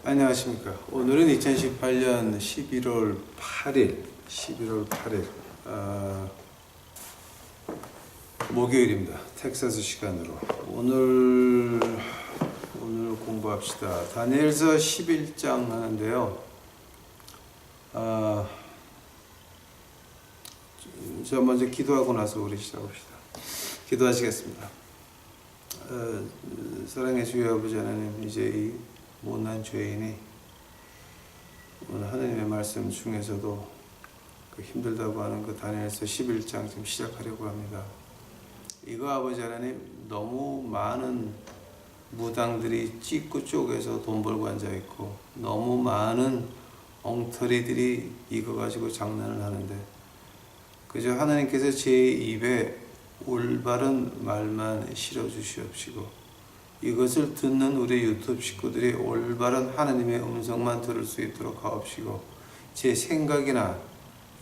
안녕하십니까. 오늘은 2018년 11월 8일, 목요일입니다. 텍사스 시간으로. 오늘 공부합시다. 다니엘서 11장 하는데요. 저 먼저 기도하고 나서 우리 시작합시다. 기도하시겠습니다. 사랑의 주여 아버지 하나님, 이제 이 못난 죄인이 오늘 하나님의 말씀 중에서도 그 힘들다고 하는 그 다니엘서 11장 지금 시작하려고 합니다. 이거 아버지 하나님, 너무 많은 무당들이 찢고 쪼개서 돈 벌고 앉아있고 너무 많은 엉터리들이 이거 가지고 장난을 하는데 그저 하나님께서 제 입에 올바른 말만 실어주시옵시고 이것을 듣는 우리 유튜브 식구들이 올바른 하나님의 음성만 들을 수 있도록 하옵시고 제 생각이나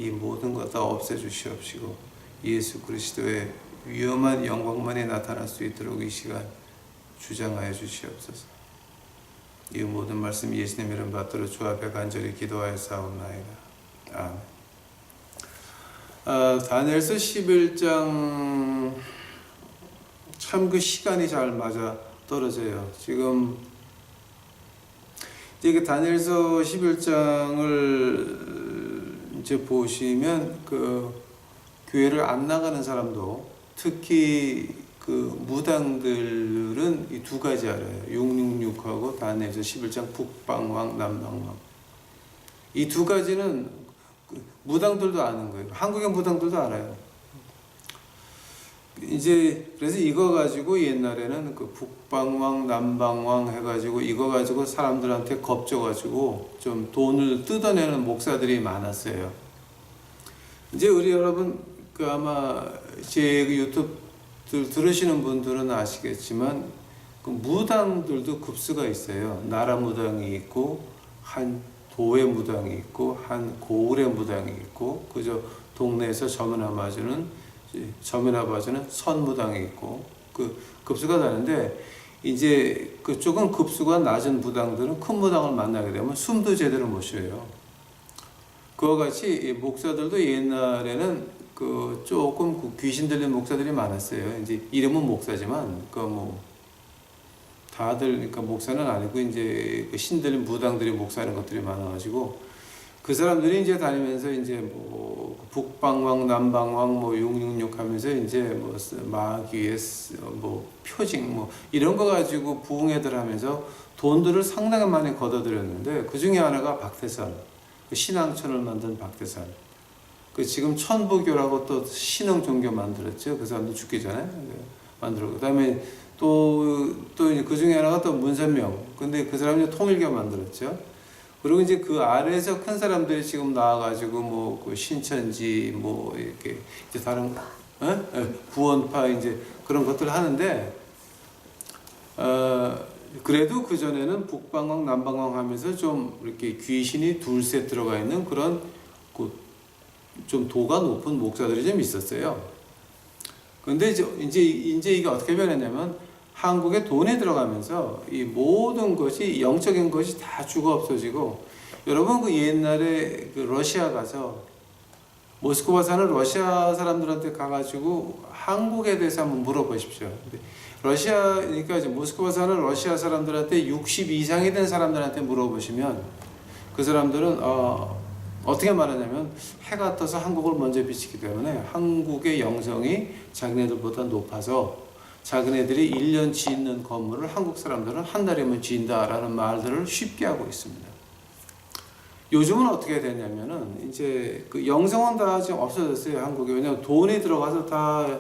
이 모든 것 다 없애주시옵시고 예수 그리스도의 위엄한 영광만이 나타날 수 있도록 이 시간 주장하여 주시옵소서. 이 모든 말씀 예수님 이름 받들어 주 앞에 간절히 기도하여 싸움나이다. 아멘. 다니엘서 11장 참 그 시간이 잘 맞아 떨어져요. 지금 이제 다니엘서 11장을 이제 보시면 그 교회를 안 나가는 사람도 특히 그 무당들은 이 두 가지 알아요. 666하고 다니엘서 11장 북방왕 남방왕. 이 두 가지는 무당들도 아는 거예요. 한국의 무당들도 알아요. 이제 그래서 이거 가지고 옛날에는 그 북방왕 남방왕 해가지고 이거 가지고 사람들한테 겁줘가지고 좀 돈을 뜯어내는 목사들이 많았어요. 이제 우리 여러분 그 아마 제 유튜브 들으시는 분들은 아시겠지만 그 무당들도 급수가 있어요. 나라 무당이 있고 한 도의 무당이 있고 한 고을의 무당이 있고 그저 동네에서 점이나 봐주는 선무당이 있고 그 급수가 다른데 이제 그쪽은 급수가 낮은 무당들은 큰 무당을 만나게 되면 숨도 제대로 못 쉬어요. 그와 같이 목사들도 옛날에는 그 조금 그 귀신 들린 목사들이 많았어요. 이제 이름은 목사지만 그 뭐 다들 그러니까 목사는 아니고 이제 그 신들린 무당들이 목사하는 것들이 많아가지고 그 사람들이 이제 다니면서 이제 뭐 북방왕 남방왕 뭐 666 하면서 이제 뭐 마귀의 뭐 표징 뭐 이런 거 가지고 부흥회들 하면서 돈들을 상당히 많이 걷어들였는데 그 중에 하나가 박태산, 그 신앙천을 만든 박태산. 그 지금 천부교라고 또 신흥 종교 만들었죠. 그 사람도 죽기 전에 만들었고 그다음에 또 그 중에 하나가 또 문선명. 근데 그 사람이 통일교 만들었죠. 그리고 이제 그 아래에서 큰 사람들이 지금 나와가지고 뭐 그 신천지 뭐 이렇게 이제 다른 구원파 이제 그런 것들 하는데 그래도 그 전에는 북방왕 남방왕 하면서 좀 이렇게 귀신이 둘셋 들어가 있는 그런 좀 도가 높은 목사들이 좀 있었어요. 근데 이제 이게 어떻게 변했냐면 한국에 돈이 들어가면서 이 모든 것이 영적인 것이 다 죽어 없어지고 여러분 그 옛날에 그 러시아 가서 모스크바 사는 러시아 사람들한테 가가지고 한국에 대해서 한번 물어보십시오. 러시아 그러니까 이제 모스크바 사는 러시아 사람들한테 60 이상이 된 사람들한테 물어보시면 그 사람들은 어떻게 말하냐면 해가 떠서 한국을 먼저 비치기 때문에 한국의 영성이 자기네들보다 높아서 자기네들이 1년 짓는 건물을 한국 사람들은 한 달이면 지은다라는 말들을 쉽게 하고 있습니다. 요즘은 어떻게 됐냐면은 이제 그 영성은 다 지금 없어졌어요, 한국에. 왜냐면 돈이 들어가서 다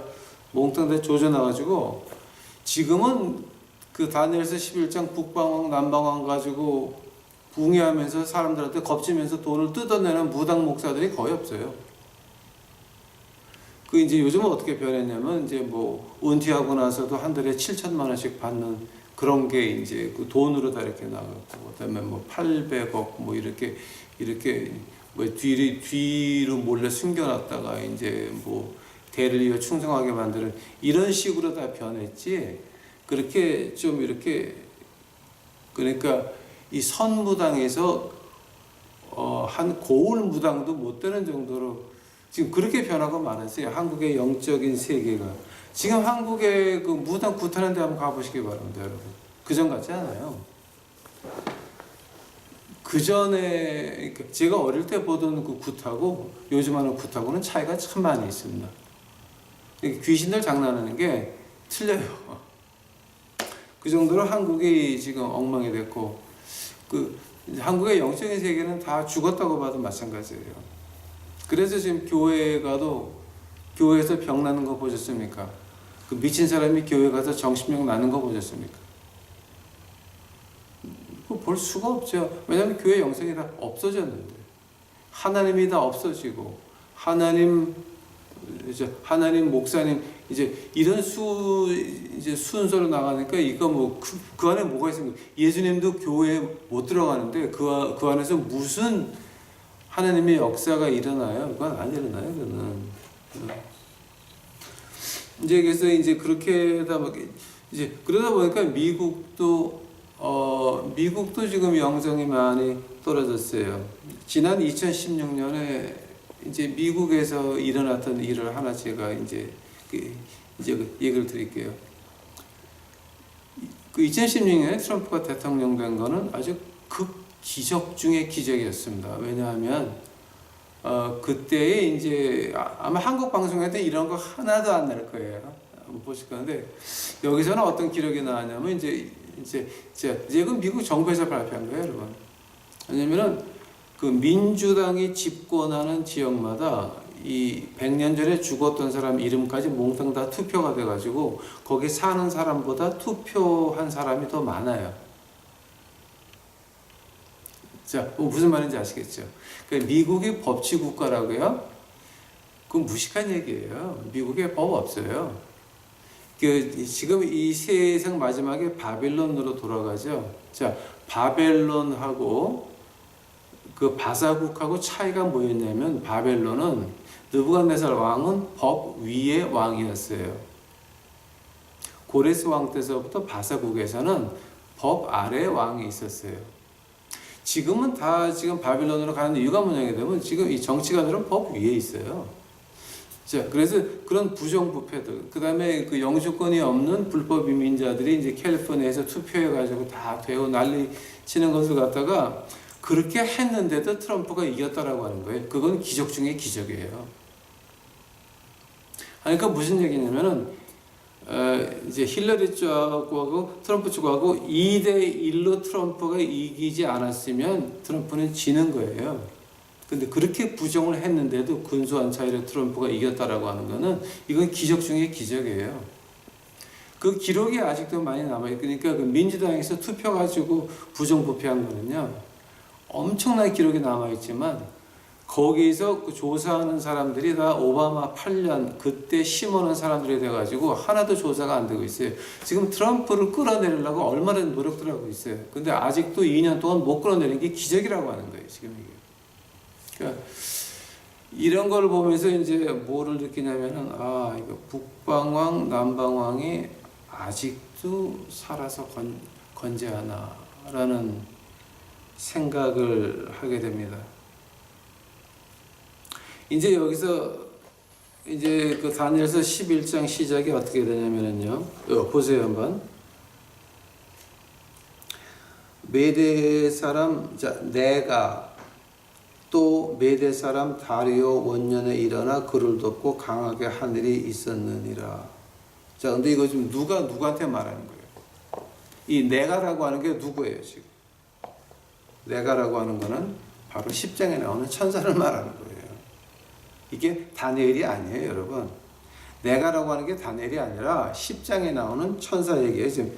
몽땅 다 조져나가지고 지금은 그 다니엘서 11장 북방왕 남방왕 가지고 붕해하면서 사람들한테 겁주면서 돈을 뜯어내는 무당 목사들이 거의 없어요. 그 이제 요즘은 어떻게 변했냐면 이제 뭐 은퇴하고 나서도 한 달에 7천만 원씩 받는 그런 게 이제 그 돈으로 다 이렇게 나가고 그다음에 뭐 800억 뭐 이렇게 뭐 뒤로 몰래 숨겨놨다가 이제 뭐 대를 이어 충성하게 만드는 이런 식으로 다 변했지. 그렇게 좀 이렇게 그러니까 이 선무당에서 한 고을 무당도 못 되는 정도로 지금 그렇게 변화가 많았어요. 한국의 영적인 세계가. 지금 한국의 그 무당 굿하는 데 한번 가보시기 바랍니다, 여러분. 그전 같지 않아요. 그 전에 제가 어릴 때 보던 그 굿하고 요즘 하는 굿하고는 차이가 참 많이 있습니다. 귀신들 장난하는 게 틀려요. 그 정도로 한국이 지금 엉망이 됐고, 그 한국의 영적인 세계는 다 죽었다고 봐도 마찬가지예요. 그래서 지금 교회에 가도 교회에서 병 나는 거 보셨습니까? 그 미친 사람이 교회 가서 정신병 나는 거 보셨습니까? 그거 볼 수가 없죠. 왜냐하면 교회 영성이 다 없어졌는데, 하나님이 다 없어지고, 하나님 목사님 이런 순서로 나가니까 이거 뭐 그 안에 뭐가 있습니까? 예수님도 교회에 못 들어가는데 그 안에서 무슨 하나님의 역사가 일어나요? 그건 안 일어나요, 그거는. 그래서 그렇게 그러다 보니까 미국도 지금 영성이 많이 떨어졌어요. 지난 2016년에 미국에서 일어났던 일을 하나 제가 얘기를 드릴게요. 그 2016년에 트럼프가 대통령 된 거는 아주 극기적 중의 기적이었습니다. 왜냐하면 그때에 아마 한국 방송에도 이런 거 하나도 안 날 거예요. 한번 보실 건데 여기서는 어떤 기록이 나왔냐면 그 미국 정부에서 발표한 거예요, 여러분. 왜냐면은 그 민주당이 집권하는 지역마다 이 100년 전에 죽었던 사람 이름까지 몽땅 다 투표가 돼가지고 거기 사는 사람보다 투표한 사람이 더 많아요. 자, 무슨 말인지 아시겠죠? 그러니까 미국이 법치 국가라고요? 그건 무식한 얘기예요. 미국에 법 없어요. 지금 이 세상 마지막에 바벨론으로 돌아가죠. 자, 바벨론하고 그 바사국하고 차이가 뭐였냐면 바벨론은 느부갓네살 왕은 법 위의 왕이었어요. 고레스 왕 때서부터 바사국에서는 법 아래 왕이 있었어요. 지금은 다 지금 바벨론으로 가는 이유가 뭐냐게 되면 지금 이 정치가들은 법 위에 있어요. 자, 그래서 그런 부정부패들, 그 다음에 그 영주권이 없는 불법 이민자들이 캘리포니아에서 투표해가지고 다 되고 난리 치는 것을 갖다가 그렇게 했는데도 트럼프가 이겼다라고 하는 거예요. 그건 기적 중에 기적이에요. 그러니까 무슨 얘기냐면은 힐러리 쪽하고 트럼프 쪽하고 2대1로 트럼프가 이기지 않았으면 트럼프는 지는 거예요. 근데 그렇게 부정을 했는데도 근소한 차이로 트럼프가 이겼다라고 하는 거는 이건 기적 중에 기적이에요. 그 기록이 아직도 많이 남아있으니까 그러니까 그 민주당에서 투표 가지고 부정부패한 거는요. 엄청난 기록이 남아있지만 거기서 그 조사하는 사람들이 다 오바마 8년 그때 심어놓은 사람들이 돼가지고 하나도 조사가 안 되고 있어요. 지금 트럼프를 끌어내리려고 얼마나 노력들 하고 있어요. 근데 아직도 2년 동안 못 끌어내린 게 기적이라고 하는 거예요. 지금 이게. 그러니까 이런 걸 보면서 뭐를 느끼냐면은 이거 북방왕 남방왕이 아직도 살아서 건재하나라는 생각을 하게 됩니다. 여기서 그 다니엘서 11장 시작이 어떻게 되냐면요. 보세요 한번. 메대 사람 내가 또 메대 사람 다리오 원년에 일어나 그를 덮고 강하게 하늘이 있었느니라. 자, 근데 이거 지금 누구한테 말하는 거예요? 이 내가라고 하는 게 누구예요, 지금? 내가라고 하는 거는 바로 10장에 나오는 천사를 말하는 거예요. 이게 다니엘이 아니에요, 여러분. 내가라고 하는 게 다니엘이 아니라 10장에 나오는 천사 얘기예요. 지금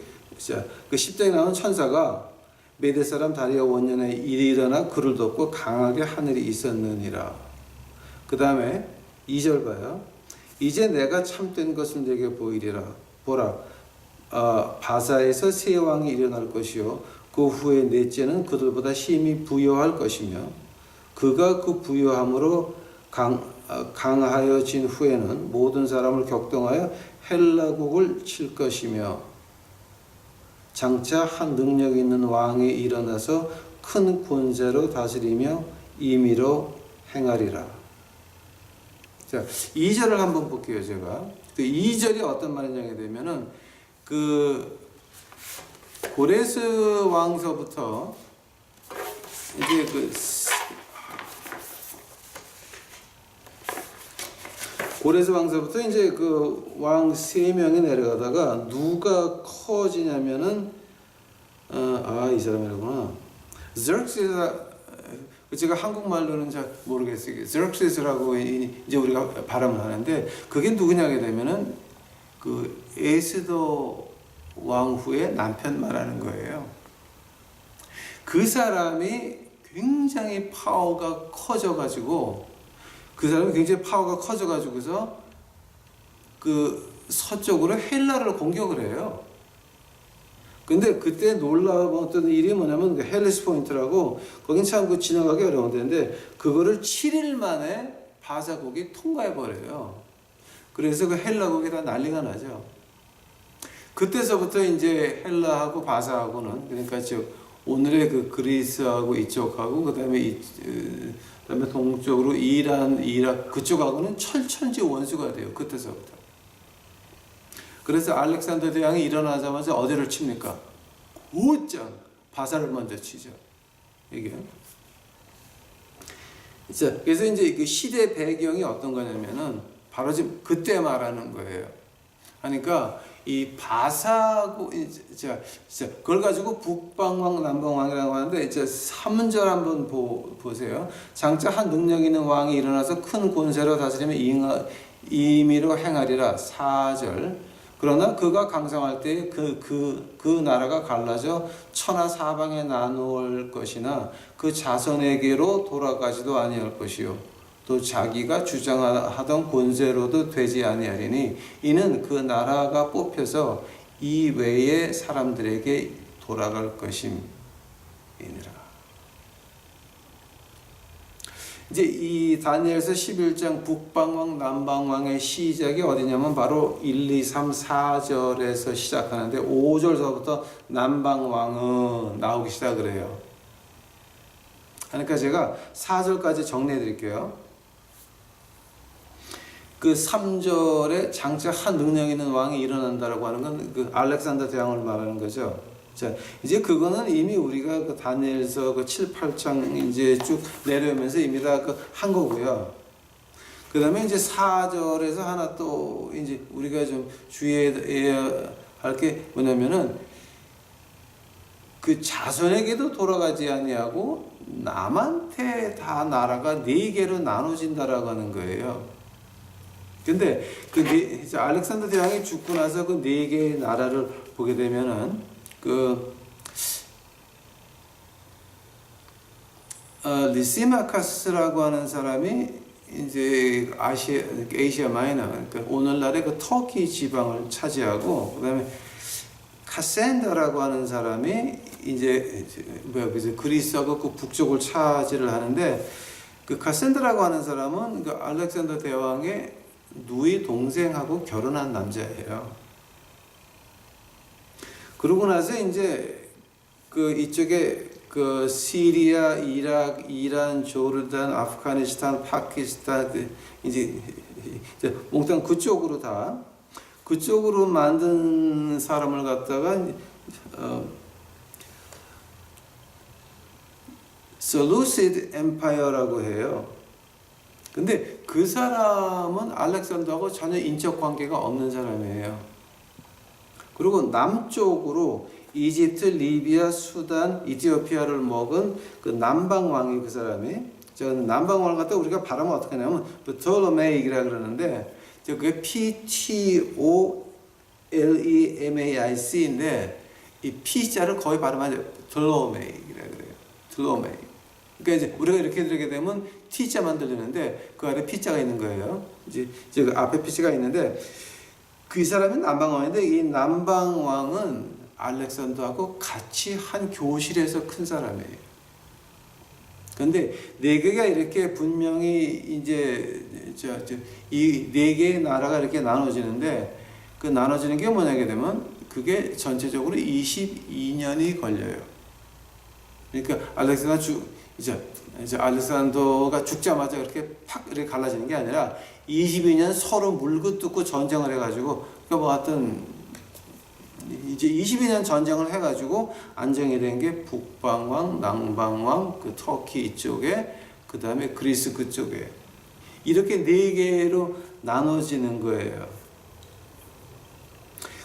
그 10장에 나오는 천사가 메대 사람 다리오 원년에 일이 일어나 그를 덮고 강하게 하늘이 있었느니라. 그 다음에 2절 봐요. 이제 내가 참된 것을 내게 보이리라. 보라, 바사에서 세 왕이 일어날 것이요 그 후에 넷째는 그들보다 힘이 부여할 것이며 그가 그 부여함으로 강하여진 후에는 모든 사람을 격동하여 헬라국을 칠 것이며. 장차 한 능력 있는 왕이 일어나서 큰 권세로 다스리며 임의로 행하리라. 자, 2절을 한번 볼게요, 제가. 그 2절이 어떤 말이냐게 되면은 그 고레스 왕서부터 이제 고레스 왕서부터 이제 그 왕 3명이 내려가다가 누가 커지냐면은 이 사람이라구나. xerxes, 제가 한국말로는 잘 모르겠어요. xerxes라고 이제 우리가 발음을 하는데 그게 누구냐게 되면은 그 에스더 왕후의 남편 말하는 거예요. 그 사람이 굉장히 파워가 커져가지고 커져가지고서 그 서쪽으로 헬라를 공격을 해요. 근데 그때 놀라웠던 일이 뭐냐면 헬레스 포인트라고 거긴 참 그 지나가기 어려운 데인데 그거를 7일 만에 바사국이 통과해 버려요. 그래서 그 헬라국이 다 난리가 나죠. 그때서부터 이제 헬라하고 바사하고는 그러니까 오늘의 그 그리스하고 이쪽하고 그다음에 동쪽으로 이란, 이라크 그쪽하고는 철천지 원수가 돼요. 그때서부터. 그래서 알렉산더 대왕이 일어나자마자 어디를 칩니까? 곧장 바사를 먼저 치죠. 이게. 자, 그래서 이제 그 시대 배경이 어떤 거냐면은 바로 지금 그때 말하는 거예요. 그러니까 이 바사고 그걸 가지고 북방왕 남방왕이라고 하는데 이제 3절 한번 보세요. 장차 한 능력 있는 왕이 일어나서 큰 권세로 다스리며 임의로 행하리라. 4절. 그러나 그가 강성할 때 그 나라가 갈라져 천하 사방에 나누어 것이나 그 자손에게로 돌아가지도 아니할 것이요 또 자기가 주장하던 권세로도 되지 아니하리니 이는 그 나라가 뽑혀서 이 외의 사람들에게 돌아갈 것임이니라. 이제 이 다니엘서 11장 북방왕 남방왕의 시작이 어디냐면 바로 1, 2, 3, 4절에서 시작하는데 5절서부터 남방왕은 나오기 시작을 해요. 그러니까 제가 4절까지 정리해 드릴게요. 그 3절에 장차 한 능력 있는 왕이 일어난다라고 하는 건 그 알렉산더 대왕을 말하는 거죠. 자, 이제 그거는 이미 우리가 그 다니엘서 그 7, 8장 이제 쭉 내려오면서 이미 다 그 한 거고요. 그 다음에 이제 4절에서 하나 또 이제 우리가 좀 주의해야 할 게 뭐냐면은 그 자손에게도 돌아가지 아니하고 남한테 다 나라가 4개로 나눠진다라고 하는 거예요. 근데 이제 알렉산더 대왕이 죽고 나서 그 4개의 나라를 보게 되면은 리시마카스라고 하는 사람이 이제 아시아 마이너, 그러니까 오늘날의 그 터키 지방을 차지하고, 그다음에 카센더라고 하는 사람이 이제 그리스하고 그 북쪽을 차지를 하는데, 그 카센더라고 하는 사람은 그 알렉산더 대왕의 누이 동생하고 결혼한 남자예요. 그러고 나서 이제 그 이쪽에 그 시리아, 이라크, 이란, 조르단, 아프가니스탄, 파키스탄 이제 몽땅 그쪽으로 만든 사람을 갖다가 Seleucid Empire라고 해요. 근데 그 사람은 알렉산더하고 전혀 인적 관계가 없는 사람이에요. 그리고 남쪽으로 이집트, 리비아, 수단, 이티오피아를 먹은 그 남방 왕이 그 사람이 저 남방 왕을 갖다 우리가 발음을 어떻게 하냐면 프톨로메이라 그러는데 그게 Ptolemaic인데 이 P자를 거의 발음하죠. 플로메이라 그래요. 플로메이. 그러니까 이제 우리가 이렇게 들게 되면 T자만 들리는데 그 아래 P자가 있는 거예요. 이제 그 앞에 P자가 있는데 그 사람은 남방왕인데 이 남방왕은 알렉산더하고 같이 한 교실에서 큰 사람이에요. 근데 4개가 이렇게 분명히 이제 이 4개의 나라가 이렇게 나눠지는데 그 나눠지는 게 뭐냐게 되면 그게 전체적으로 22년이 걸려요. 그러니까 이제 알렉산더가 죽자마자 그렇게 팍 이렇게 갈라지는 게 아니라 22년 서로 물고 뜯고 전쟁을 해가지고, 그러니까 뭐 하여튼 이제 22년 전쟁을 해가지고 안정이 된 게 북방왕, 남방왕, 그 터키 이쪽에, 그 다음에 그리스 그쪽에, 이렇게 네 개로 나눠지는 거예요.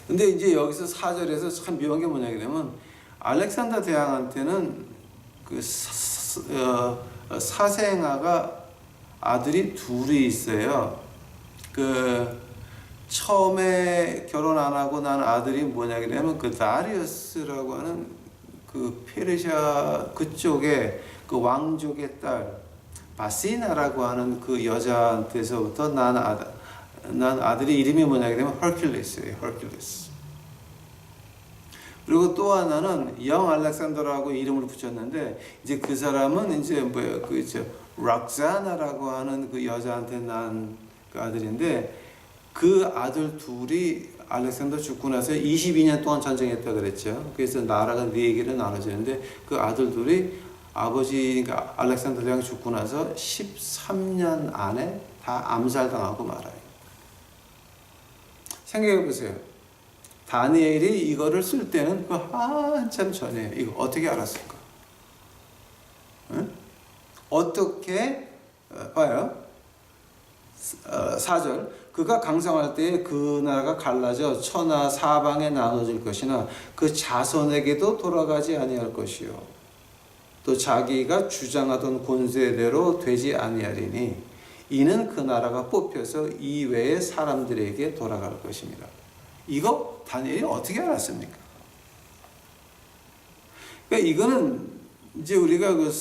근데 이제 여기서 4절에서 참 묘한 게 뭐냐 그러면, 알렉산더 대왕한테는 그 사생아가 아들이 둘이 있어요. 그 처음에 결혼 안 하고 난 아들이 뭐냐 그러면 그 다리우스라고 하는 그 페르시아 그쪽에 그 왕족의 딸 바시나라고 하는 그 여자한테서부터 난 아들이 이름이 뭐냐 그러면 헐큘리스예요. 헐큘리스. 그리고 또 하나는 영 알렉산더라고 이름을 붙였는데, 이제 그 사람은 이제 뭐예요? 그 락자나라고 하는 그 여자한테 난 그 아들인데, 그 아들 둘이 알렉산더 죽고 나서 22년 동안 전쟁했다 그랬죠. 그래서 나라가 네 개로 나눠지는데, 그 아들 둘이 아버지, 그러니까 알렉산더 대왕 죽고 나서 13년 안에 다 암살당하고 말아요. 생각해 보세요. 다니엘이 이거를 쓸 때는 그 한참 전에 이거 어떻게 알았을까? 응? 어떻게 봐요? 4절, 그가 강성할 때에 그 나라가 갈라져 천하 사방에 나눠질 것이나 그 자손에게도 돌아가지 아니할 것이요, 또 자기가 주장하던 권세대로 되지 아니하리니 이는 그 나라가 뽑혀서 이외의 사람들에게 돌아갈 것입니다. 이거 다니엘이 어떻게 알았습니까? 그러니까 이거는 이제 우리가 그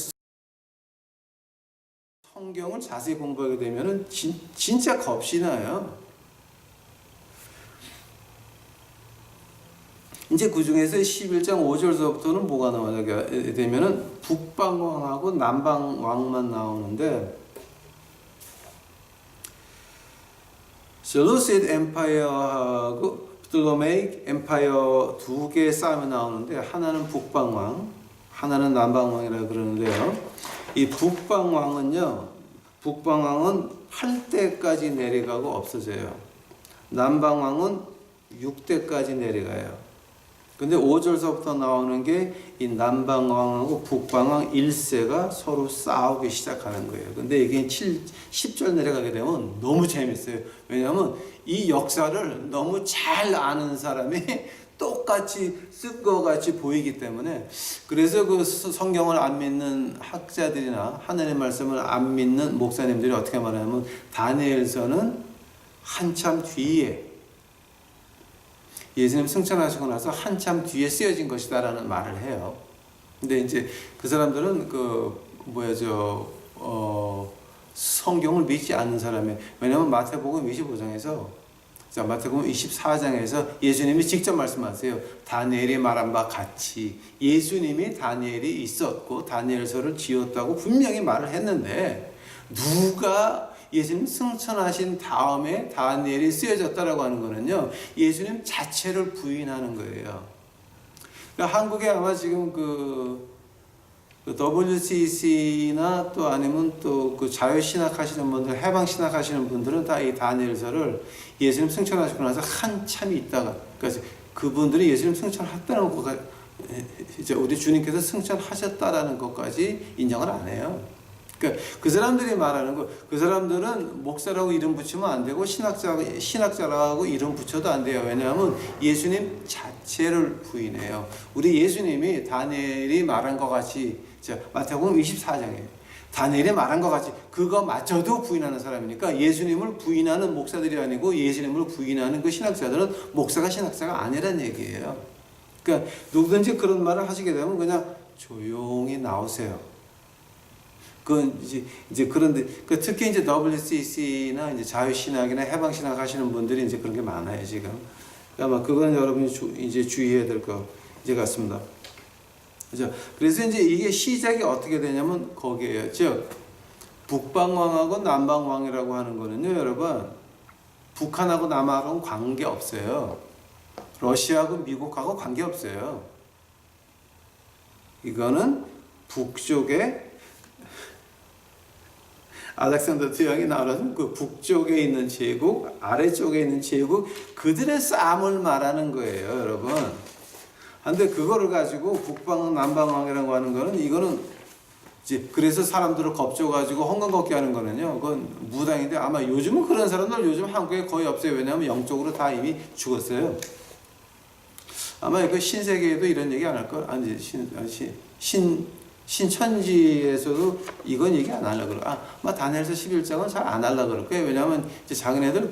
성경을 자세히 공부하게 되면은 진짜 겁이 나요. 이제 그 중에서 11장 5절서부터는 뭐가 나오게 되면은 북방왕하고 남방왕만 나오는데, 셀루시드 엠파이어하고 프톨로메이크 엠파이어 두 개의 싸움이 나오는데, 하나는 북방왕, 하나는 남방왕이라고 그러는데요. 이 북방왕은 8대까지 내려가고 없어져요. 남방왕은 6대까지 내려가요. 근데 5절서부터 나오는 게 이 남방왕하고 북방왕 1세가 서로 싸우기 시작하는 거예요. 근데 이게 10절 내려가게 되면 너무 재밌어요. 왜냐하면 이 역사를 너무 잘 아는 사람이 똑같이 쓴 것 같이 보이기 때문에, 그래서 그 성경을 안 믿는 학자들이나 하나님의 말씀을 안 믿는 목사님들이 어떻게 말하냐면, 다니엘서는 한참 뒤에, 예수님 승천하시고 나서 한참 뒤에 쓰여진 것이다라는 말을 해요. 근데 이제 그 사람들은 성경을 믿지 않는 사람이에요. 왜냐하면 마태복음 25장에서, 마태복음 24장에서 예수님이 직접 말씀하세요. 다니엘이 말한 바 같이 예수님이 다니엘이 있었고 다니엘서를 지었다고 분명히 말을 했는데, 누가 예수님 승천하신 다음에 다니엘이 쓰여졌다라고 하는 거는요, 예수님 자체를 부인하는 거예요. 그러니까 한국에 아마 지금 그 WCC나 또 아니면 또 그 자유신학 하시는 분들, 해방신학 하시는 분들은 다 이 다니엘서를 예수님 승천하시고 나서 한참 있다가, 그러니까 그분들이 예수님 승천했다는 것까지, 이제 우리 주님께서 승천하셨다라는 것까지 인정을 안 해요. 그러니까 그 사람들이 말하는 거, 그 사람들은 목사라고 이름 붙이면 안 되고 신학자라고 이름 붙여도 안 돼요. 왜냐하면 예수님 자체를 부인해요. 우리 예수님이 다니엘이 말한 것 같이, 마태복음 24장에 다니엘이 말한 것 같이 그거 마저도 부인하는 사람이니까, 예수님을 부인하는 목사들이 아니고 예수님을 부인하는 그 신학자들은 신학자가 아니란 얘기예요. 그러니까 누구든지 그런 말을 하시게 되면 그냥 조용히 나오세요. 그건 이제 그런데 특히 이제 WCC나 이제 자유신학이나 해방신학 하시는 분들이 이제 그런 게 많아요 지금. 아마 그건 여러분이 이제 주의해야 될 것 이제 같습니다. 그죠? 그래서 이제 이게 시작이 어떻게 되냐면 거기에요. 즉 북방왕하고 남방왕이라고 하는 거는요, 여러분, 북한하고 남한하고는 관계 없어요. 러시아하고 미국하고 관계없어요. 이거는 북쪽에 알렉산더 대왕이 나오는 그 북쪽에 있는 제국, 아래쪽에 있는 제국, 그들의 싸움을 말하는 거예요, 여러분. 근데 그거를 가지고 북방왕, 남방왕이라고 하는 거는, 이거는 이제 그래서 사람들을 겁줘가지고 헝강 걷게 하는 거는요, 그건 무당인데 아마 요즘은 그런 사람들 요즘 한국에 거의 없어요. 왜냐하면 영적으로 다 이미 죽었어요. 아마 그 신세계에도 이런 얘기 안 할 걸. 아니 신천지에서도 이건 얘기 안 하려고 그러. 다니엘서 11장은 잘 안 하려고 그럴 거예요. 왜냐하면 이제 자기네들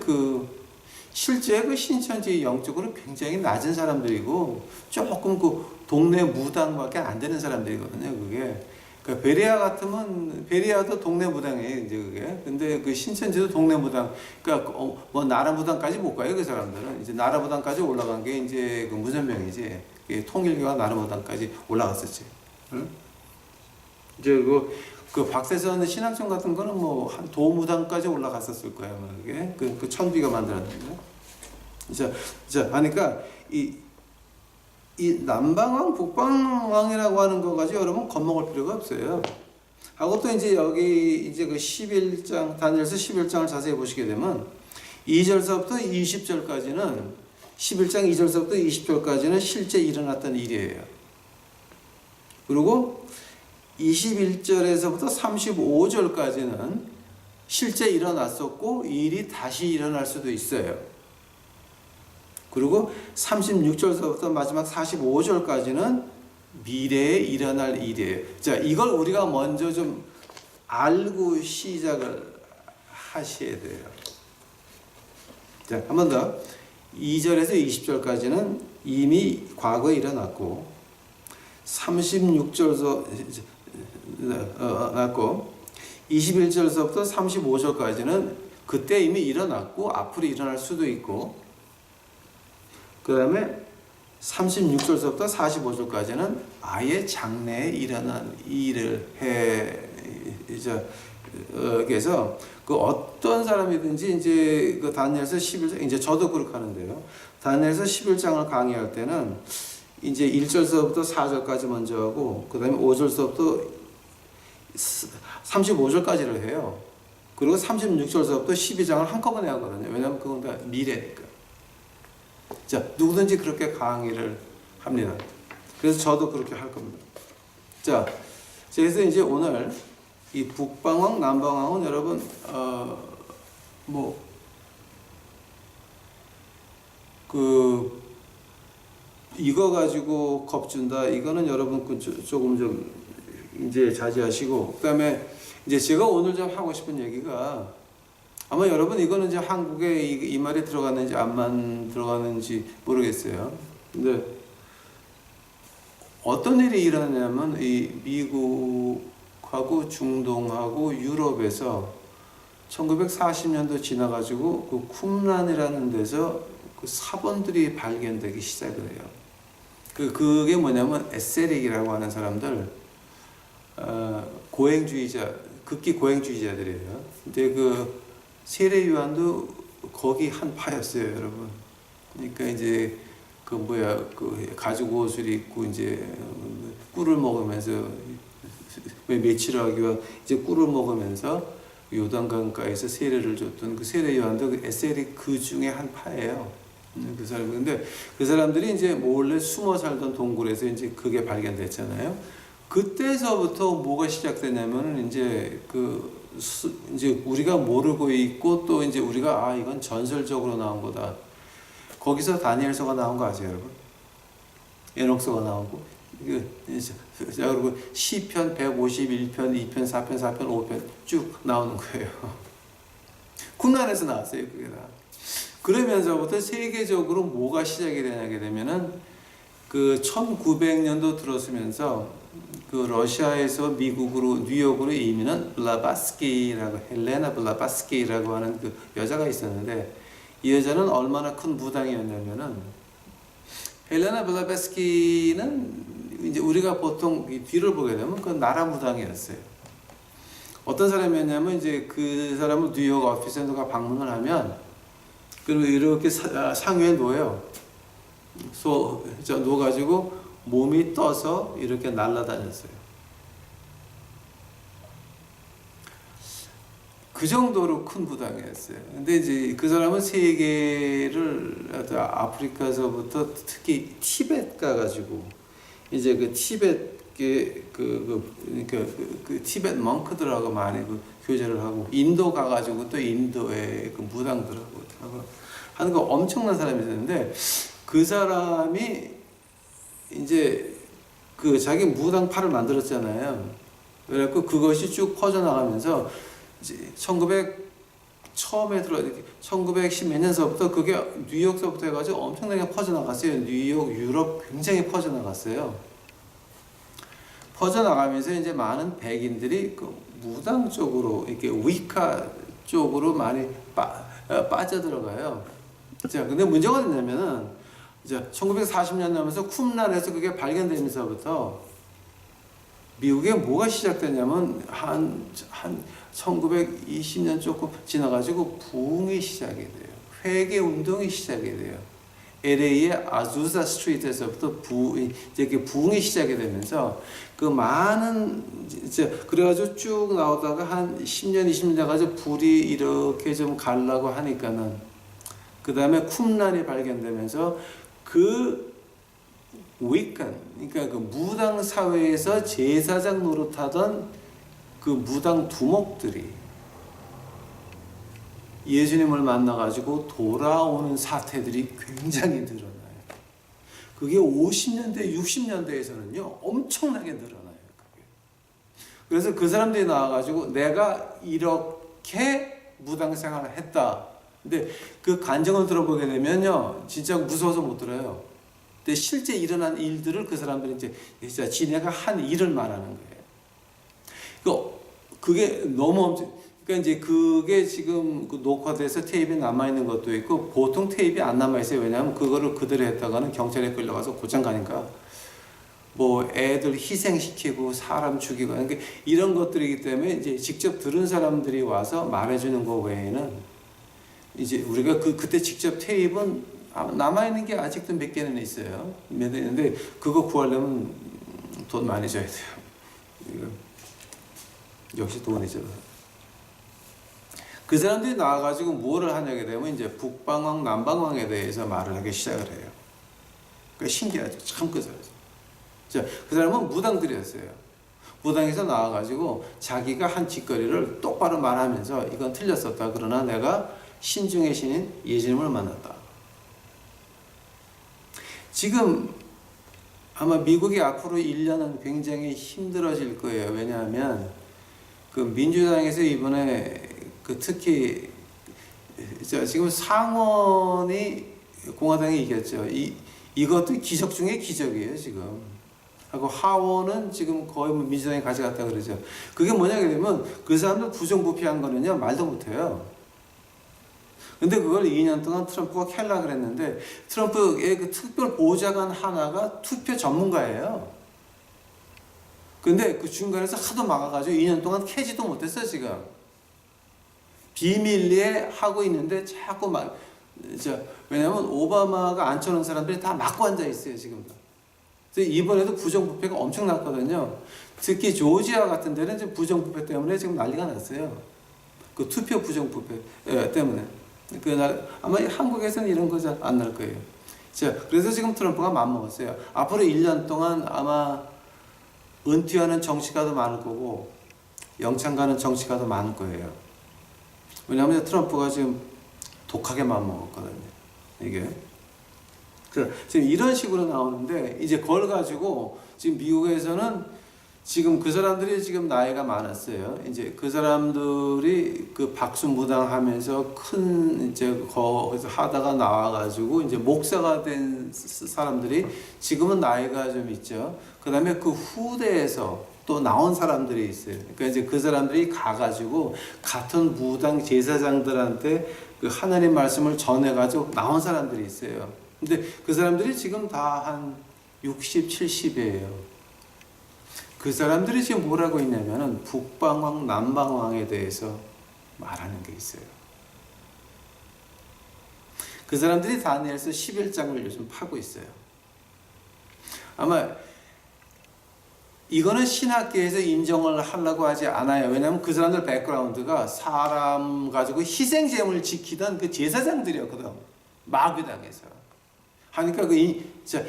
실제 그 신천지 영적으로 굉장히 낮은 사람들이고 조금 그 동네 무당밖에 안 되는 사람들이거든요. 그게. 그러니까 베레아 같으면 베레아도 동네 무당이에요. 이제 그게. 근데 그 신천지도 동네 무당. 그러니까 뭐 나라 무당까지 못 가요. 그 사람들은 이제 나라 무당까지 올라간 게 이제 그 무전명이지. 통일교와 나라 무당까지 올라갔었지. 응? 이제 그 박세선 신앙청 같은 거는 뭐 한 도무당까지 올라갔었을 거예요. 그게 그 천비가 만들었는데. 자, 그러니까 이 남방왕, 북방왕이라고 하는 거 가지고 여러분 겁먹을 필요가 없어요. 하고 또 이제 여기 이제 그 11장, 다니엘서 11장을 자세히 보시게 되면 2절서부터 20절까지는 11장 2절서부터 20절까지는 실제 일어났던 일이에요. 그리고 21절에서부터 35절까지는 실제 일어났었고 일이 다시 일어날 수도 있어요. 그리고 36절서부터 마지막 45절까지는 미래에 일어날 일이에요. 자, 이걸 우리가 먼저 좀 알고 시작을 하셔야 돼요. 자, 한 번 더. 2절에서 20절까지는 이미 과거에 일어났고 36절서 났고 21절서부터 35절까지는 그때 이미 일어났고 앞으로 일어날 수도 있고 그 다음에 36절서부터 45절까지는 아예 장래에 일어난 일을 그래서 그 어떤 사람이든지 이제 그 다니엘서 11장, 이제 저도 그렇게 하는데요. 다니엘서 11장을 강의할 때는 이제 1절서부터 4절까지 먼저 하고, 그 다음에 5절서부터 35절까지를 해요. 그리고 36절서부터 12장을 한꺼번에 하거든요. 왜냐하면 그건 다 미래니까. 자, 누구든지 그렇게 강의를 합니다. 그래서 저도 그렇게 할 겁니다. 자, 그래서 이제 오늘 이 북방왕, 남방왕은 여러분, 이거 가지고 겁준다. 이거는 여러분 조금 좀 이제 자제하시고, 그 다음에 이제 제가 오늘 좀 하고 싶은 얘기가 아마 여러분 이거는 이제 한국에 이 말이 들어갔는지 안만 들어가는지 모르겠어요. 근데 어떤 일이 일어나냐면 이 미국하고 중동하고 유럽에서 1940년도 지나가지고 그 쿰란이라는 데서 그 사본들이 발견되기 시작을 해요. 그게 뭐냐면 에세릭이라고 하는 사람들, 고행주의자, 극기 고행주의자들이에요. 근데 그 세례 요한도 거기 한 파였어요, 여러분. 그러니까 이제 그 가죽 옷을 입고 이제 꿀을 먹으면서 며칠 하기 위해 이제 꿀을 먹으면서 요단강가에서 세례를 줬던 그 세례 요한도 그 에세릭 그 중에 한 파예요. 그 사람. 근데 그 사람들이 이제 몰래 숨어 살던 동굴에서 이제 그게 발견됐잖아요. 그때서부터 뭐가 시작되냐면은 이제 이제 우리가 모르고 있고 또 이제 우리가 이건 전설적으로 나온 거다. 거기서 다니엘서가 나온 거 아세요, 여러분? 에녹서가 나오고 그리고 시편 151편, 2편, 4편, 4편, 5편 쭉 나오는 거예요. 쿰란에서 나왔어요, 그게 다. 그러면서부터 세계적으로 뭐가 시작이 되게 되면은 그 1900년도 들어서면서 그 러시아에서 미국으로 뉴욕으로 이민한 블라바스키라고 헬레나 블라바스키라고 하는 그 여자가 있었는데 이 여자는 얼마나 큰 무당이었냐면은 헬레나 블라바스키는 이제 우리가 보통 뒤를 보게 되면 그 나라 무당이었어요. 어떤 사람이었냐면 이제 그 사람을 뉴욕 오피스에 누가 방문을 하면 그리고 이렇게 상위에 놓여요. 놓아가지고 몸이 떠서 이렇게 날아다녔어요. 그 정도로 큰 부당이었어요. 근데 이제 그 사람은 세계를 아프리카서부터 특히 티벳 가가지고 이제 그 티벳 그 티벳 멍크들하고 많이 그 교제를 하고 인도 가가지고 또 인도의 그 무당들하고 하는 거 엄청난 사람이 있었는데 그 사람이 이제 그 자기 무당파를 만들었잖아요. 그래갖고 그것이 쭉 퍼져나가면서 이제 1910 몇 년서부터 그게 뉴욕서부터 해가지고 엄청나게 퍼져나갔어요. 뉴욕, 유럽 굉장히 퍼져나갔어요. 퍼져나가면서 이제 많은 백인들이 그 무당 쪽으로 이렇게 위카 쪽으로 많이 빠져들어가요. 자, 근데 문제가 뭐냐면은 이제 1940년 되면서 쿰란에서 그게 발견되면서부터 미국에 뭐가 시작됐냐면 한 1920년 조금 지나가지고 부흥이 시작이 돼요. 회계 운동이 시작이 돼요. LA의 아주사 스트리트에서부터 이제 부흥이 시작이 되면서 그 많은 이제 그래가지고 쭉 나오다가 한 10년, 20년 돼가지고 불이 이렇게 좀 가려고 하니까는 그 다음에 쿰란이 발견되면서 그 위칸, 그러니까 그 무당 사회에서 제사장 노릇하던 그 무당 두목들이 예수님을 만나가지고 돌아오는 사태들이 굉장히 늘어나요. 그게 50년대, 60년대에서는요, 엄청나게 늘어나요. 그게. 그래서 그 사람들이 나와가지고 내가 이렇게 무당 생활을 했다. 근데 그 간증을 들어보게 되면요, 진짜 무서워서 못 들어요. 근데 실제 일어난 일들을 그 사람들이 이제 진짜 지네가 한 일을 말하는 거예요. 그게 너무 그러니까 이제 그게 지금 그 녹화돼서 테이프에 남아있는 것도 있고 보통 테이프에 안 남아있어요. 왜냐하면 그거를 그대로 했다가는 경찰에 끌려가서 고장 가니까 뭐 애들 희생시키고 사람 죽이고 그러니까 이런 것들이기 때문에 이제 직접 들은 사람들이 와서 말해주는 거 외에는 이제 우리가 그때 직접 테이프는 남아있는 게 아직도 몇 개는 있어요. 몇 개 있는데 그거 구하려면 돈 많이 줘야 돼요. 역시 돈이죠. 그 사람들이 나와가지고 뭐를 하냐게 되면 이제 북방왕, 남방왕에 대해서 말을 하기 시작을 해요. 그러니까 신기하죠. 참 그 사람. 자, 그 사람은 무당들이었어요. 무당에서 나와가지고 자기가 한 짓거리를 똑바로 말하면서 이건 틀렸었다. 그러나 내가 신중의 신인 예수님을 만났다. 지금 아마 미국이 앞으로 1년은 굉장히 힘들어질 거예요. 왜냐하면 그 민주당에서 이번에 그 특히 지금 상원이 공화당이 이겼죠. 이것도 기적 중에 기적이에요 지금. 하고 하원은 지금 거의 민주당이 가져갔다 그러죠. 그게 뭐냐 그러면 그 사람들 부정부패한 거는요 말도 못해요. 근데 그걸 2년 동안 트럼프가 캘라 그랬는데 트럼프의 그 특별 보좌관 하나가 투표 전문가예요. 근데 그 중간에서 하도 막아가지고 2년 동안 캐지도 못했어요 지금. 비밀리에 하고 있는데 자꾸 왜냐면 오바마가 앉혀놓은 사람들이 다 막고 앉아 있어요 지금. 그래서 이번에도 부정부패가 엄청 났거든요. 특히 조지아 같은 데는 지금 부정부패 때문에 지금 난리가 났어요. 그 투표 부정부패 때문에. 그날 아마 한국에서는 이런 거 잘 안 날 거예요. 자, 그래서 지금 트럼프가 맘먹었어요. 앞으로 1년 동안 아마 은퇴하는 정치가도 많을 거고 영창 가는 정치가도 많을 거예요. 왜냐하면 트럼프가 지금 독하게 맘먹었거든요. 이게. 지금 이런 식으로 나오는데 이제 그걸 가지고 지금 미국에서는 지금 그 사람들이 지금 나이가 많았어요. 이제 그 사람들이 그 박수무당하면서 큰 이제 거기서 하다가 나와가지고 이제 목사가 된 사람들이 지금은 나이가 좀 있죠. 그 다음에 그 후대에서 또 나온 사람들이 있어요. 그러니까 이제 그 사람들이 가가지고 같은 무당 제사장들한테 그 하나님 말씀을 전해가지고 나온 사람들이 있어요. 근데 그 사람들이 지금 다 한 60, 70이에요. 그 사람들이 지금 뭐라고 있냐면은 북방왕, 남방왕에 대해서 말하는 게 있어요. 그 사람들이 다니엘서 11장을 요즘 파고 있어요. 아마 이거는 신학계에서 인정을 하려고 하지 않아요. 왜냐하면 그 사람들 백그라운드가 사람 가지고 희생제물을 지키던 그 제사장들이었거든. 마귀당해서. 하니까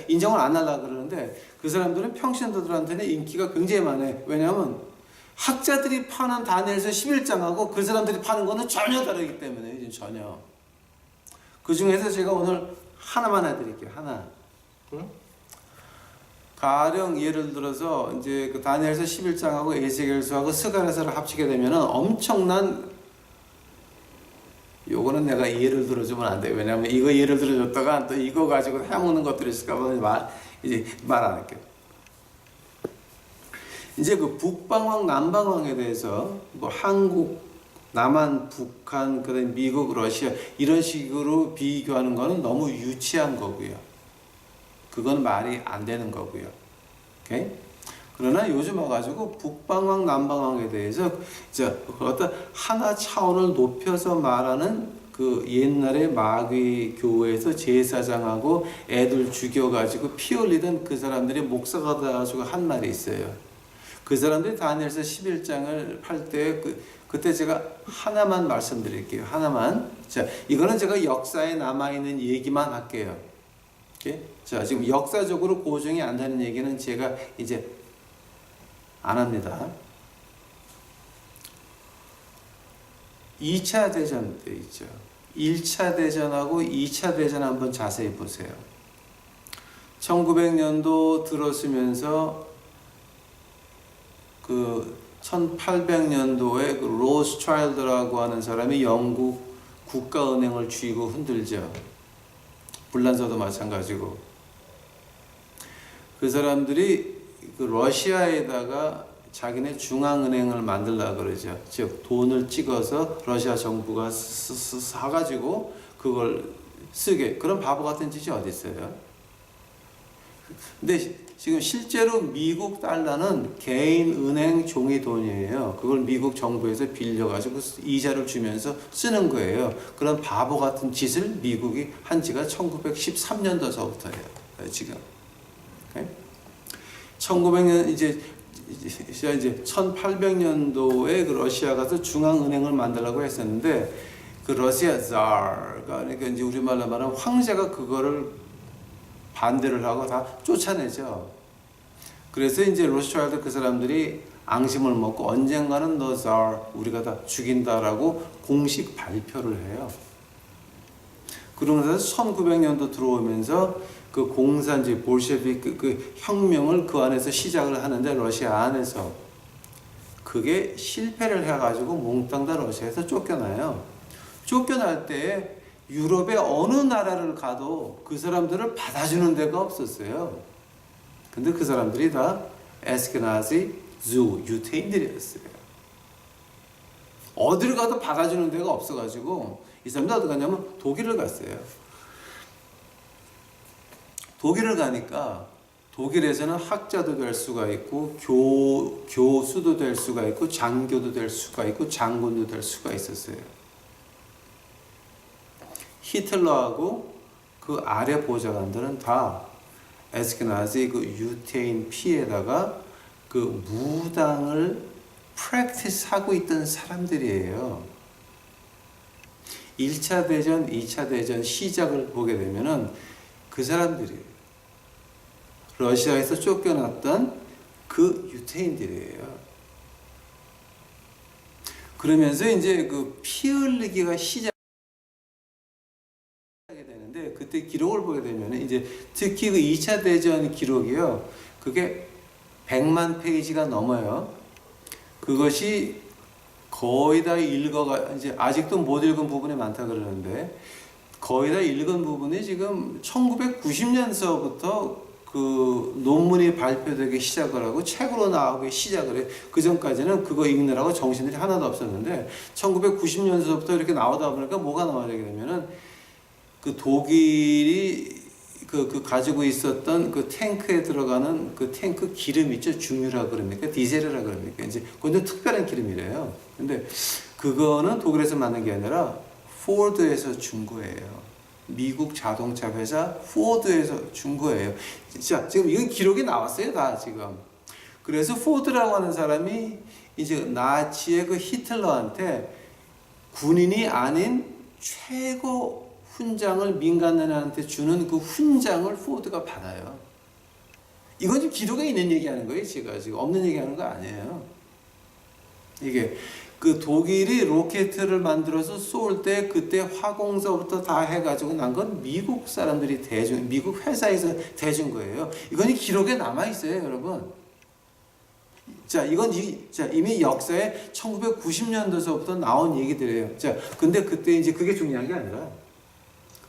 인정을 안 하려고 그러는데 그 사람들은 평신도들한테는 인기가 굉장히 많아요. 왜냐하면 학자들이 파는 다니엘서 11장하고 그 사람들이 파는 거는 전혀 다르기 때문에 전혀. 그 중에서 제가 오늘 하나만 해드릴게요. 하나. 응? 가령 예를 들어서 이제 그 다니엘서 11장하고 에스겔서하고 스가랴서를 합치게 되면은 엄청난, 요거는 내가 예를 들어주면 안 돼요. 왜냐하면 이거 예를 들어줬다가 또 이거 가지고 해먹는 것들이 있을까봐 이제 말 안 할게요. 이제 그 북방왕, 남방왕에 대해서 뭐 한국, 남한, 북한, 그다음에 미국, 러시아 이런 식으로 비교하는 거는 너무 유치한 거고요. 그건 말이 안 되는 거고요. 오케이? 그러나 요즘 와가지고 북방왕, 남방왕에 대해서 어떤 하나 차원을 높여서 말하는 그 옛날에 마귀 교회에서 제사장하고 애들 죽여가지고 피 흘리던 그 사람들이 목사가 돼가지고 한 말이 있어요. 그 사람들이 다니엘서 11장을 팔 때 그때 제가 하나만 말씀드릴게요. 하나만. 자, 이거는 제가 역사에 남아있는 얘기만 할게요. 오케이? 자, 지금 역사적으로 고증이 안 되는 얘기는 제가 이제 안 합니다. 2차 대전 때 있죠. 1차 대전하고 2차 대전 한번 자세히 보세요. 1900년도 들었으면서 그 1800년도에 그 로스트라일드라고 하는 사람이 영국 국가은행을 쥐고 흔들죠. 불란서도 마찬가지고. 그 사람들이 그 러시아에다가 자기네 중앙은행을 만들려고 그러죠. 즉 돈을 찍어서 러시아 정부가 사가지고 그걸 쓰게. 그런 바보 같은 짓이 어디 있어요? 근데 지금 실제로 미국 달러는 개인 은행 종이 돈이에요. 그걸 미국 정부에서 빌려가지고 이자를 주면서 쓰는 거예요. 그런 바보 같은 짓을 미국이 한 지가 1913년도서부터예요. 지금. 1900년 이제 1800년도에 그 러시아 가서 중앙은행을 만들려고 했었는데 그 러시아 자르가, 그러니까 이제 우리말로 말하면 황제가 그거를 반대를 하고 다 쫓아내죠. 그래서 이제 로스트라일드 그 사람들이 앙심을 먹고 언젠가는 너 자르 우리가 다 죽인다라고 공식 발표를 해요. 그러면서 1900년도 들어오면서 그 공산주의 볼셰비크 그 혁명을 그 안에서 시작을 하는데 러시아 안에서 그게 실패를 해가지고 몽땅 다 러시아에서 쫓겨나요. 쫓겨날 때 유럽의 어느 나라를 가도 그 사람들을 받아주는 데가 없었어요. 근데 그 사람들이 다 에스케나지 주 유태인들이었어요. 어디를 가도 받아주는 데가 없어가지고 이 사람들 어디 갔냐면 독일을 갔어요. 독일을 가니까 독일에서는 학자도 될 수가 있고 교수도 될 수가 있고 장교도 될 수가 있고 장군도 될 수가 있었어요. 히틀러하고 그 아래 보좌관들은 다 에스케나지 그 유태인 피에다가 그 무당을 프랙티스하고 있던 사람들이에요. 1차 대전, 2차 대전 시작을 보게 되면은 그 사람들이 러시아에서 쫓겨났던 그 유태인들이에요. 그러면서 이제 그 피 흘리기가 시작하게 되는데 그때 기록을 보게 되면 이제 특히 그 2차 대전 기록이요. 그게 100만 페이지가 넘어요. 그것이 거의 다 이제 아직도 못 읽은 부분이 많다 그러는데 거의 다 읽은 부분이 지금 1990년서부터 그 논문이 발표되기 시작을 하고 책으로 나오기 시작을 해요. 그 전까지는 그거 읽느라고 정신들이 하나도 없었는데 1990년서부터 이렇게 나오다 보니까 뭐가 나와야 되게 되면은 그 독일이 그 가지고 있었던 그 탱크에 들어가는 그 탱크 기름 있죠? 중유라 그럽니까? 디젤이라 그럽니까? 이제 그건 좀 특별한 기름이래요. 근데 그거는 독일에서 만든 게 아니라 포드에서 준 거예요. 미국 자동차 회사 포드에서 준 거예요. 자, 지금 이건 기록이 나왔어요, 다 지금. 그래서 포드라고 하는 사람이 이제 나치의 그 히틀러한테 군인이 아닌 최고 훈장을 민간인한테 주는 그 훈장을 포드가 받아요. 이건 지금 기록에 있는 얘기하는 거예요, 제가 지금 없는 얘기하는 거 아니에요. 이게 그 독일이 로켓을 만들어서 쏠 때 그때 화공서부터 다 해가지고 난 건 미국 사람들이 미국 회사에서 대준 거예요. 이건 기록에 남아 있어요, 여러분. 자, 이건 이미 역사에 1990년도서부터 나온 얘기들이에요. 자, 근데 그때 이제 그게 중요한 게 아니라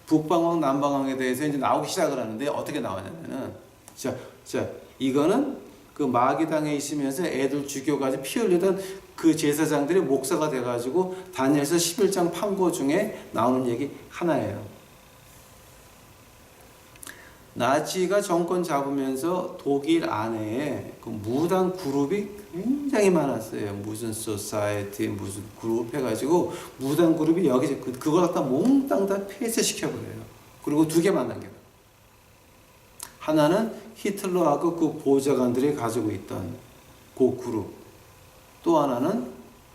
북방왕, 남방왕에 대해서 이제 나오기 시작을 하는데 어떻게 나왔냐면은 자, 이거는 그 마귀당에 있으면서 애들 죽여가지고 피 흘리던 그 제사장들이 목사가 돼가지고 다니엘서 11장 판고 중에 나오는 얘기 하나예요. 나치가 정권 잡으면서 독일 안에 그 무당 그룹이 굉장히 많았어요. 무슨 소사이티 무슨 그룹 해가지고 무당 그룹이 여기서 그걸 갖다 몽땅 다 폐쇄시켜버려요. 그리고 두 개 만난 게 하나는 히틀러하고 그 보좌관들이 가지고 있던 그 그룹, 또 하나는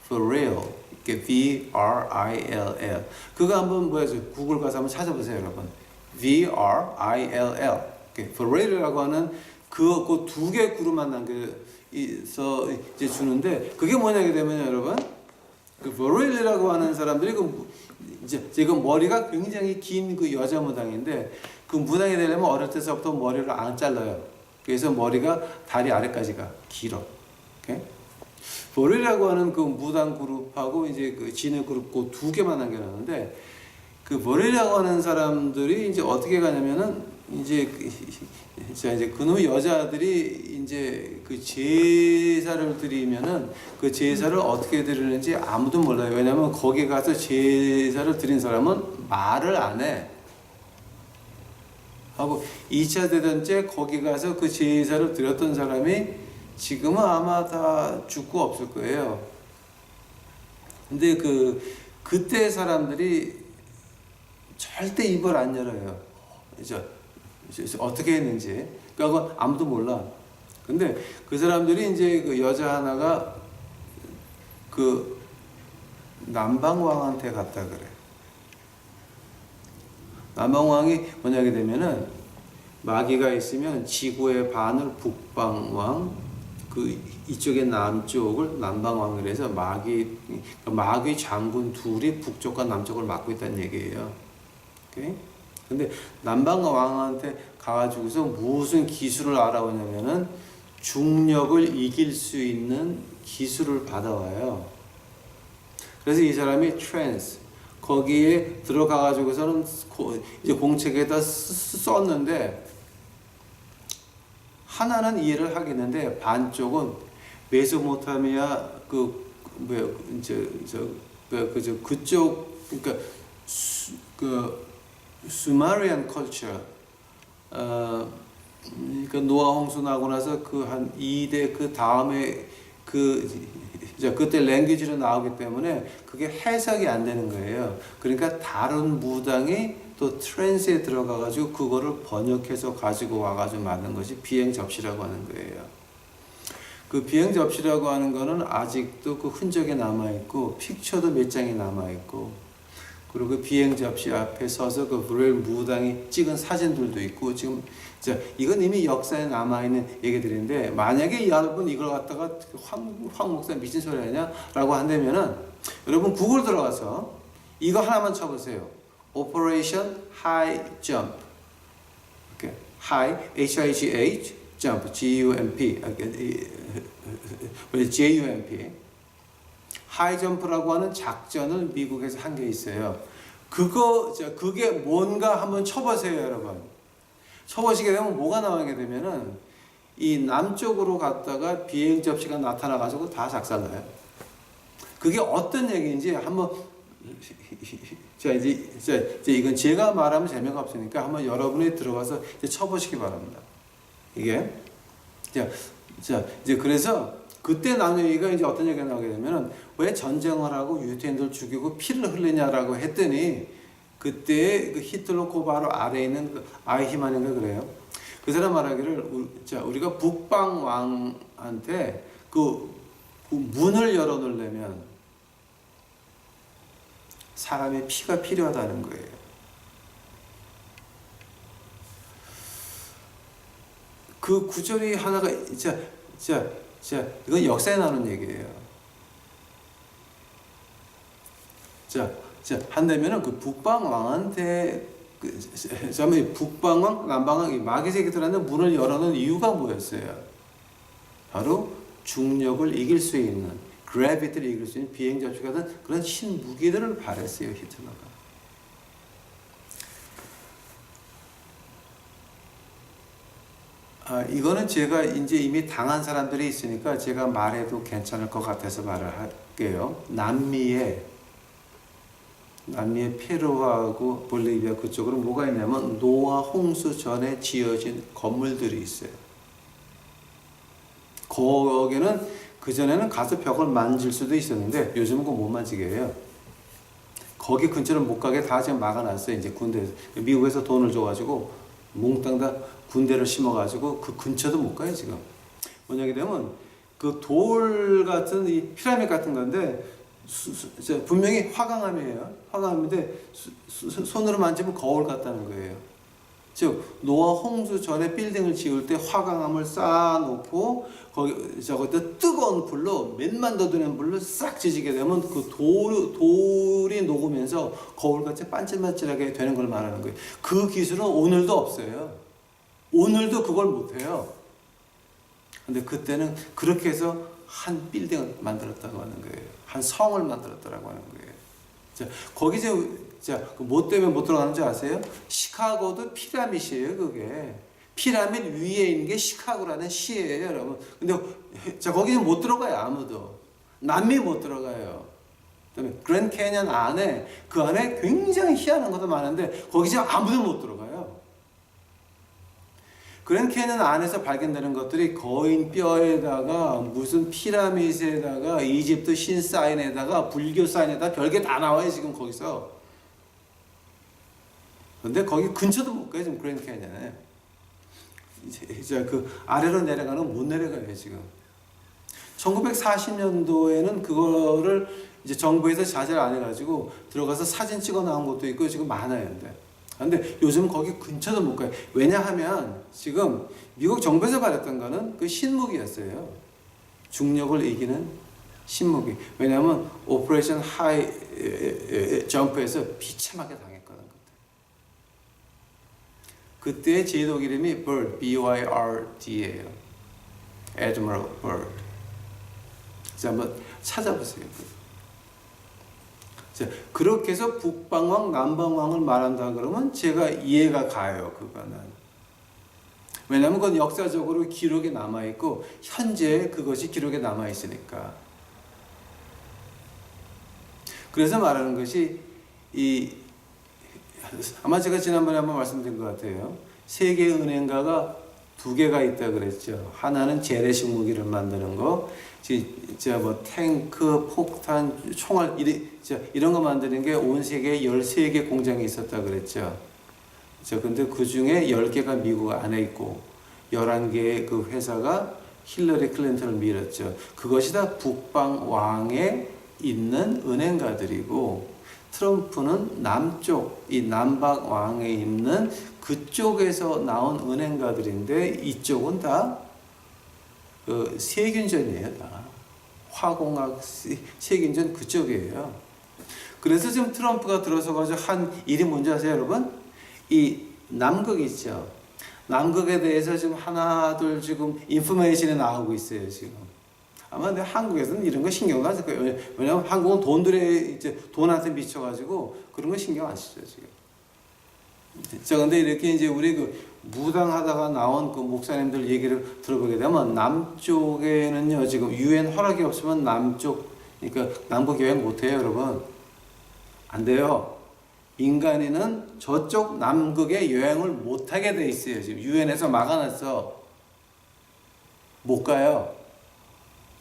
VRIL, VRILL. 그거 한번 구글 가서 한번 찾아보세요, 여러분. VRILL. VRIL이라고 하는 그 두 개 그룹만 남겨서 이제 주는데 그게 뭐냐게 되면 여러분, 그 VRIL이라고 하는 사람들이 이제 지금 머리가 굉장히 긴 그 여자 무당인데 그 무당이 되려면 어릴 때서부터 머리를 안 잘라요. 그래서 머리가 다리 아래까지가 길어. 보리라고 하는 그 무당 그룹하고 이제 그 진해 그룹 그 두 개만 남겨놨는데 그 보리라고 하는 사람들이 이제 어떻게 가냐면은 이제 그놈의 여자들이 이제 그 제사를 드리면은 그 제사를 어떻게 드리는지 아무도 몰라요. 왜냐면 거기 가서 제사를 드린 사람은 말을 안 해. 하고 2차 대전 때 거기 가서 그 제사를 드렸던 사람이 지금은 아마 다 죽고 없을 거예요. 근데 그때 사람들이 절대 입을 안 열어요. 어떻게 했는지. 그러니까 아무도 몰라. 근데 그 사람들이 이제 그 여자 하나가 그 남방왕한테 갔다 그래. 남방왕이 뭐냐게 되면은 마귀가 있으면 지구의 반을 북방왕, 그 이쪽의 남쪽을 남방왕을 해서 마귀 장군 둘이 북쪽과 남쪽을 맡고 있다는 얘기예요. 오케이? 근데 남방왕한테 가가지고서 무슨 기술을 알아오냐면은 중력을 이길 수 있는 기술을 받아와요. 그래서 이 사람이 트랜스 거기에 들어가가지고서는 이제 공책에다 썼는데 하나는 이해를 하겠는데 반쪽은 메소포타미아 그쪽 그러니까 수마리안 컬처 그러니까 노아 홍수 나고 나서 그 한 2대 그 다음에 그때 랭귀지로 나오기 때문에 그게 해석이 안 되는 거예요. 그러니까 다른 무당이 또 트랜스에 들어가가지고 그거를 번역해서 가지고 와가지고 만든 것이 비행 접시라고 하는 거예요. 그 비행 접시라고 하는 거는 아직도 그 흔적이 남아 있고 픽처도 몇 장이 남아 있고 그리고 그 비행 접시 앞에 서서 그 브렐 무당이 찍은 사진들도 있고 지금 이건 이미 역사에 남아있는 얘기들인데 만약에 여러분 이걸 갖다가 황 목사 미친 소리 하냐라고 한다면은 여러분 구글 들어가서 이거 하나만 쳐보세요. Operation High Jump. Okay. High H-I-G-H Jump G-U-M-P J-U-M-P 하이 점프라고 하는 작전을 미국에서 한 게 있어요. 그게 뭔가 한번 쳐보세요, 여러분. 쳐보시게 되면 뭐가 나오게 되면은 이 남쪽으로 갔다가 비행 접시가 나타나가지고 다 작살나요. 그게 어떤 얘기인지 한번 이제 이건 제가 말하면 재미가 없으니까 한번 여러분이 들어가서 이제 쳐보시기 바랍니다. 이게 이제 그래서 그때 나온 얘기가 이제 어떤 얘기가 나오게 되면은 왜 전쟁을 하고 유태인들 죽이고 피를 흘리냐라고 했더니 그때 그 히틀러 그 바로 아래에 있는 그 아이히만인가 그래요. 그 사람 말하기를 우리가 북방 왕한테 그 문을 열어놓으려면 사람의 피가 필요하다는 거예요. 그 구절이 하나가 이건 역사에 나오는 얘기예요. 한다면은 그 북방 왕한테 북방 왕, 남방 왕이 마귀에게 들어가는 문을 열어놓은 이유가 뭐였어요? 바로 중력을 이길 수 있는, 그래비티를 이길 수 있는 비행접시 같은 그런 신무기들을 발했어요, 히틀러가. 이거는 제가 이제 이미 당한 사람들이 있으니까 제가 말해도 괜찮을 것 같아서 말을 할게요. 남미에 페루하고 볼리비아 그쪽으로 뭐가 있냐면 노아 홍수 전에 지어진 건물들이 있어요. 거기는 그전에는 가서 벽을 만질 수도 있었는데 요즘은 그거 못 만지게 해요. 거기 근처는 못 가게 다 지금 막아놨어요. 이제 군대에서. 미국에서 돈을 줘가지고 몽땅 다 군대를 심어가지고 그 근처도 못 가요, 지금. 뭐냐게 되면 그 돌 같은 이 피라미드 같은 건데 분명히 화강암이에요. 화강암인데 손으로 만지면 거울 같다는 거예요. 즉 노아 홍수 전에 빌딩을 지을 때 화강암을 쌓아놓고 저것도 뜨거운 불로 몇만 도 되는 불로 싹 지지게 되면 그 돌이 녹으면서 거울같이 반질반질하게 되는 걸 말하는 거예요. 그 기술은 오늘도 없어요. 오늘도 그걸 못해요. 근데 그때는 그렇게 해서 한 빌딩을 만들었다고 하는 거예요. 한 성을 만들었다고 하는 거예요. 거기서 뭐 때문에 못 들어가는 줄 아세요? 시카고도 피라밋이에요, 그게. 피라밋 위에 있는 게 시카고라는 시예요, 여러분. 근데 거기는 못 들어가요, 아무도. 남미 못 들어가요. 그다음에 그랜드 캐니언 안에 그 안에 굉장히 희한한 것도 많은데 거기 지금 아무도 못 들어가요. 그랜드 캐니언 안에서 발견되는 것들이 거인 뼈에다가 무슨 피라밋에다가 이집트 신 사인에다가 불교 사인에다가 별게 다 나와요, 지금 거기서. 근데 거기 근처도 못 가요, 지금 그랜드 캐니언에. 이제 그 아래로 내려가는 못 내려가요, 지금. 1940년도에는 그거를 이제 정부에서 자제를 안 해가지고 들어가서 사진 찍어 나온 것도 있고 지금 많아요, 근데 요즘 거기 근처도 못 가요. 왜냐하면 지금 미국 정부에서 발했던 거는 그 신무기였어요. 중력을 이기는 신무기. 왜냐하면 오퍼레이션 하이 점프에서 비참하게 당했거든. 그때의 제독 이름이 Byrd, B-Y-R-D예요. Admiral Byrd. 자, 한번 찾아보세요. 자, 그렇게 해서 북방왕, 남방왕을 말한다 그러면 제가 이해가 가요, 그거는. 왜냐하면 그건 역사적으로 기록에 남아있고 현재 그것이 기록에 남아있으니까. 그래서 말하는 것이 아마 제가 지난번에 한번 말씀드린 것 같아요. 세계 은행가가 두 개가 있다 그랬죠. 하나는 재래식 무기를 만드는 거, 뭐 탱크, 폭탄, 총알 이런 거 만드는 게 온 세계에 13개 공장이 있었다 그랬죠. 근데 그 중에 10개가 미국 안에 있고 11개의 그 회사가 힐러리 클린턴을 밀었죠. 그것이 다 북방 왕에 있는 은행가들이고 트럼프는 남쪽, 이 남방 왕에 있는 그쪽에서 나온 은행가들인데 이쪽은 다 세균전이에요, 다. 화공학 세균전 그쪽이에요. 그래서 지금 트럼프가 들어서가지고 한 일이 뭔지 아세요, 여러분? 이 남극 있죠. 남극에 대해서 지금 하나둘 지금 인포메이션이 나오고 있어요, 지금. 아마 근데 한국에서는 이런 거 신경을 안 쓸 거예요. 왜냐면 한국은 돈한테 미쳐가지고 그런 거 신경 안 쓰죠, 지금. 근데 이렇게 이제 우리 무당하다가 나온 그 목사님들 얘기를 들어보게 되면 남쪽에는요, 지금 유엔 허락이 없으면 그러니까 남북 여행 못 해요, 여러분. 안 돼요. 인간인은 저쪽 남극에 여행을 못 하게 돼 있어요. 지금 유엔에서 막아놨어. 못 가요.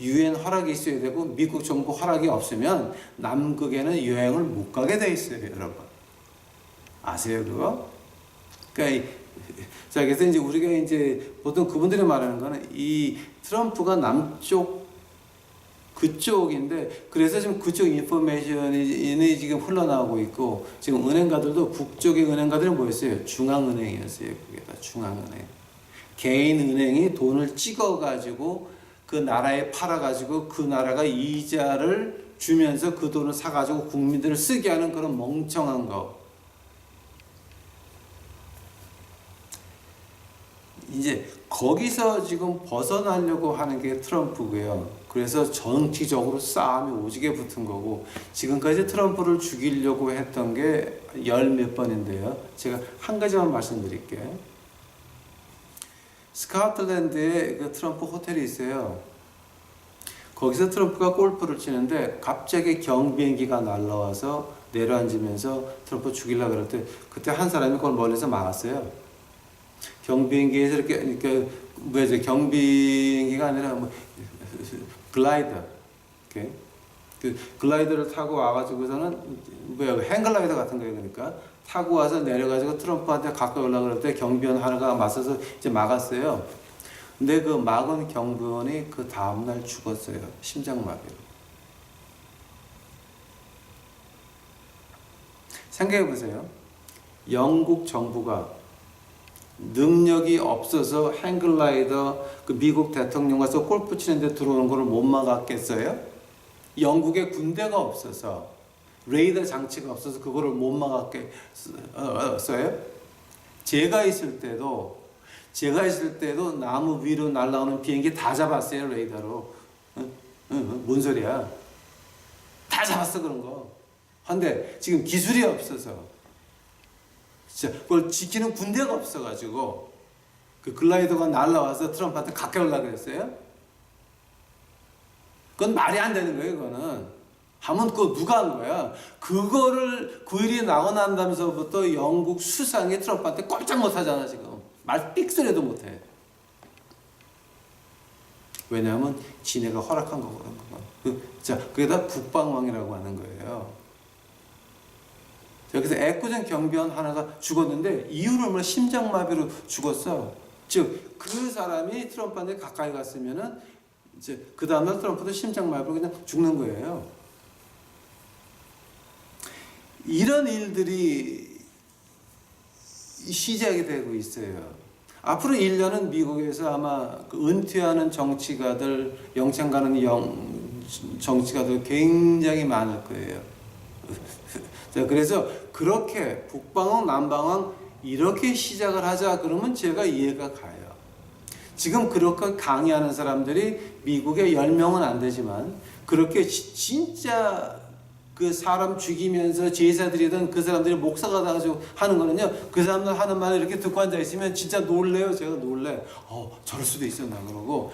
유엔 허락이 있어야 되고 미국 정부 허락이 없으면 남극에는 여행을 못 가게 돼 있어요, 여러분. 아세요 그거? 그러니까 자 그래서 이제 우리가 이제 보통 그분들이 말하는 거는 이 트럼프가 남쪽 그쪽인데 그래서 지금 그쪽 인포메이션이 지금 흘러나오고 있고 지금 은행가들도 북쪽의 은행가들이 뭐였어요? 중앙은행이었어요. 그게 다 중앙은행. 개인 은행이 돈을 찍어가지고 그 나라에 팔아가지고 그 나라가 이자를 주면서 그 돈을 사가지고 국민들을 쓰게 하는 그런 멍청한 거. 이제 거기서 지금 벗어나려고 하는 게 트럼프고요. 그래서 정치적으로 싸움이 오지게 붙은 거고 지금까지 트럼프를 죽이려고 했던 게 열 몇 번인데요. 제가 한 가지만 말씀드릴게요. 스코틀랜드에 그 트럼프 호텔이 있어요. 거기서 트럼프가 골프를 치는데 갑자기 경비행기가 날라와서 내려앉으면서 트럼프 죽이려고 그럴 때 그때 한 사람이 그걸 멀리서 막았어요. 경비행기에서 이렇게 뭐죠? 경비행기가 아니라 뭐 글라이더, 이렇게 그 글라이더를 타고 와가지고서는 뭐야 행글라이더 같은 거예요. 그러니까 타고 와서 내려가지고 트럼프한테 가까이 올라가 그럴 때 경비원 하나가 맞서서 이제 막았어요. 근데 그 막은 경비원이 그 다음날 죽었어요. 심장마비로. 생각해 보세요. 영국 정부가 능력이 없어서 행글라이더 그 미국 대통령 가서 골프 치는데 들어오는 거를 못 막았겠어요? 영국에 군대가 없어서 레이더 장치가 없어서 그거를 못 막았겠어요? 제가 있을 때도 나무 위로 날아오는 비행기 다 잡았어요 레이더로. 뭔 소리야? 다 잡았어 그런 거. 근데 지금 기술이 없어서. 진짜 그걸 지키는 군대가 없어가지고 그 글라이더가 날라와서 트럼프한테 가까이 올라 그랬어요. 그건 말이 안 되는 거예요. 그거는 하면 그거 누가 한 거야? 그거를 그 일이 나고 난 다음서부터 영국 수상이 트럼프한테 꼼짝 못하잖아 지금. 말 삑소리도 못해. 왜냐하면 지네가 허락한 거거든. 자 그게 다 국방왕이라고 하는 거예요. 여기서 애꿎은 경비원 하나가 죽었는데 이유를 몰라 심장마비로 죽었어. 즉 그 사람이 트럼프한테 가까이 갔으면은 이제 그 다음날 트럼프도 심장마비로 그냥 죽는 거예요. 이런 일들이 시작이 되고 있어요. 앞으로 1년은 미국에서 아마 그 은퇴하는 정치가들, 영창 가는 정치가들 굉장히 많을 거예요. 자, 그래서 그렇게 북방황, 남방황 이렇게 시작을 하자 그러면 제가 이해가 가요. 지금 그렇게 강의하는 사람들이 미국에 10명은 안 되지만 그렇게 진짜 그 사람 죽이면서 제사드리던 그 사람들이 목사가 돼가지고 하는 거는요. 그 사람들 하는 말을 이렇게 듣고 앉아있으면 진짜 놀래요. 제가 놀래. 저럴 수도 있었나 그러고.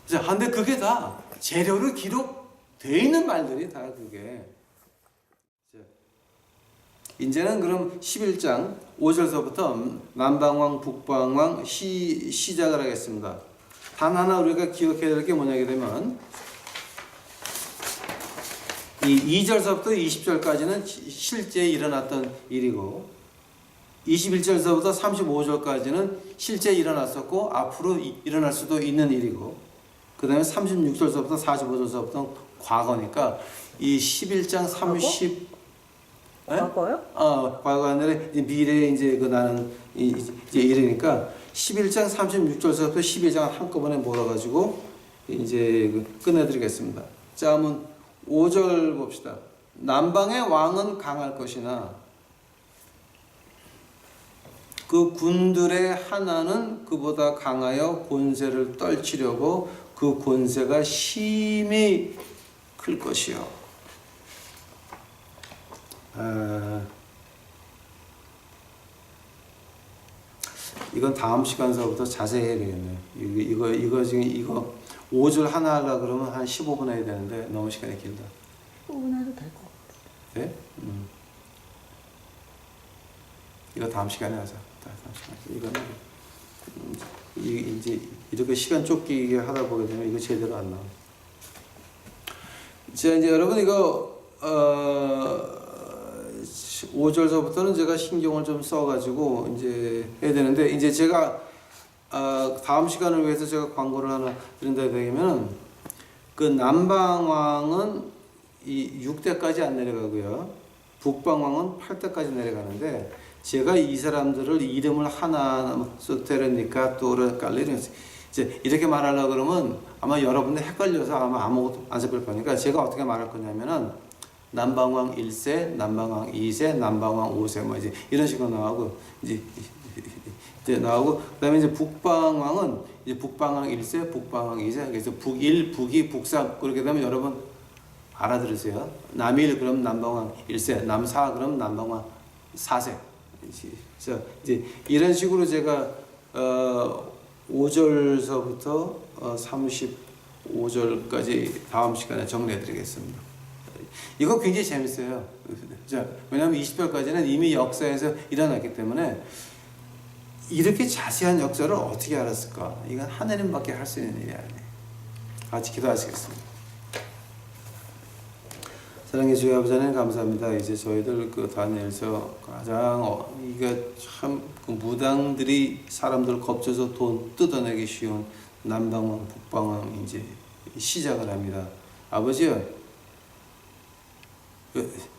자, 근데 그게 다 재료로 기록되어 있는 말들이 다 그게. 이제는 그럼 11장 5절서부터 남방왕 북방왕 시작을 하겠습니다. 단 하나 우리가 기억해야 될 게 뭐냐게 되면 이 2절서부터 20절까지는 실제 일어났던 일이고 21절서부터 35절까지는 실제 일어났었고 앞으로 일어날 수도 있는 일이고 그 다음에 36절서부터 45절서부터 과거니까 이 11장 30 과거요? 과거 아니라 미래에 이제 그 나는 이제 이러니까 11장 36절서부터 12장 한꺼번에 몰아가지고 이제 끝내드리겠습니다. 자, 한번 5절 봅시다. 남방의 왕은 강할 것이나 그 군들의 하나는 그보다 강하여 권세를 떨치려고 그 권세가 심히 클 것이요. 이건 다음 시간서부터 자세히 해야 되겠네요. 이거 지금 이거 5절 하나 하려고 그러면 한 15분 해야 되는데 너무 시간이 길다. 15분 해도 될 것 같아. 네? 이거 다음 시간에 하자. 다음 시간에. 이거는 이제 이렇게 시간 쫓기게 하다 보게 되면 이거 제대로 안 나와. 자, 이제 여러분 이거 5절서부터는 제가 신경을 좀 써가지고 이제 해야 되는데 이제 제가 다음 시간을 위해서 제가 광고를 하나 드린다 되면은 그 남방왕은 이 6대까지 안 내려가고요. 북방왕은 8대까지 내려가는데 제가 이 사람들을 이름을 하나 소테르니까 또르 깔리르 이제 이렇게 말하려고 그러면 아마 여러분들 헷갈려서 아마 아무것도 안 잡힐 거니까 제가 어떻게 말할 거냐면은 남방왕 1세, 남방왕 2세, 남방왕 5세 뭐 이제 이런 식으로 나오고 이제 나오고 그다음에 이제 북방왕은 이제 북방왕 1세, 북방왕 2세 그래서 북1, 북2, 북3 그렇게 되면 여러분 알아들으세요. 남일 그럼 남방왕 1세, 남사 그럼 남방왕 4세. 자, 이제 이런 식으로 제가 5절서부터 35절까지 다음 시간에 정리해 드리겠습니다. 이거 굉장히 재밌어요. 자, 왜냐하면 20절까지는 이미 역사에서 일어났기 때문에 이렇게 자세한 역사를 어떻게 알았을까? 이건 하나님밖에 할 수 있는 일이 아니에요. 같이 기도하시겠습니다. 사랑의 주여 아버지 하나님 감사합니다. 이제 저희들 그 다니엘서 가장 이게 참 그 무당들이 사람들 겁줘서 돈 뜯어내기 쉬운 남방왕 북방왕 이제 시작을 합니다. 아버지요.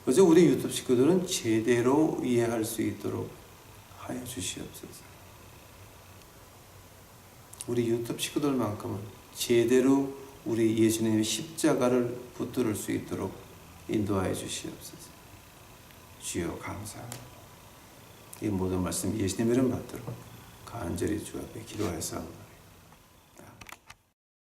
어제 우리 유튜브 식구들은 제대로 이해할 수 있도록 하여 주시옵소서. 우리 유튜브 식구들만큼은 제대로 우리 예수님의 십자가를 붙들을 수 있도록 인도하여 주시옵소서. 주여 감사합니다. 이 모든 말씀 예수님 이름 받들어 간절히 주 앞에 기도해서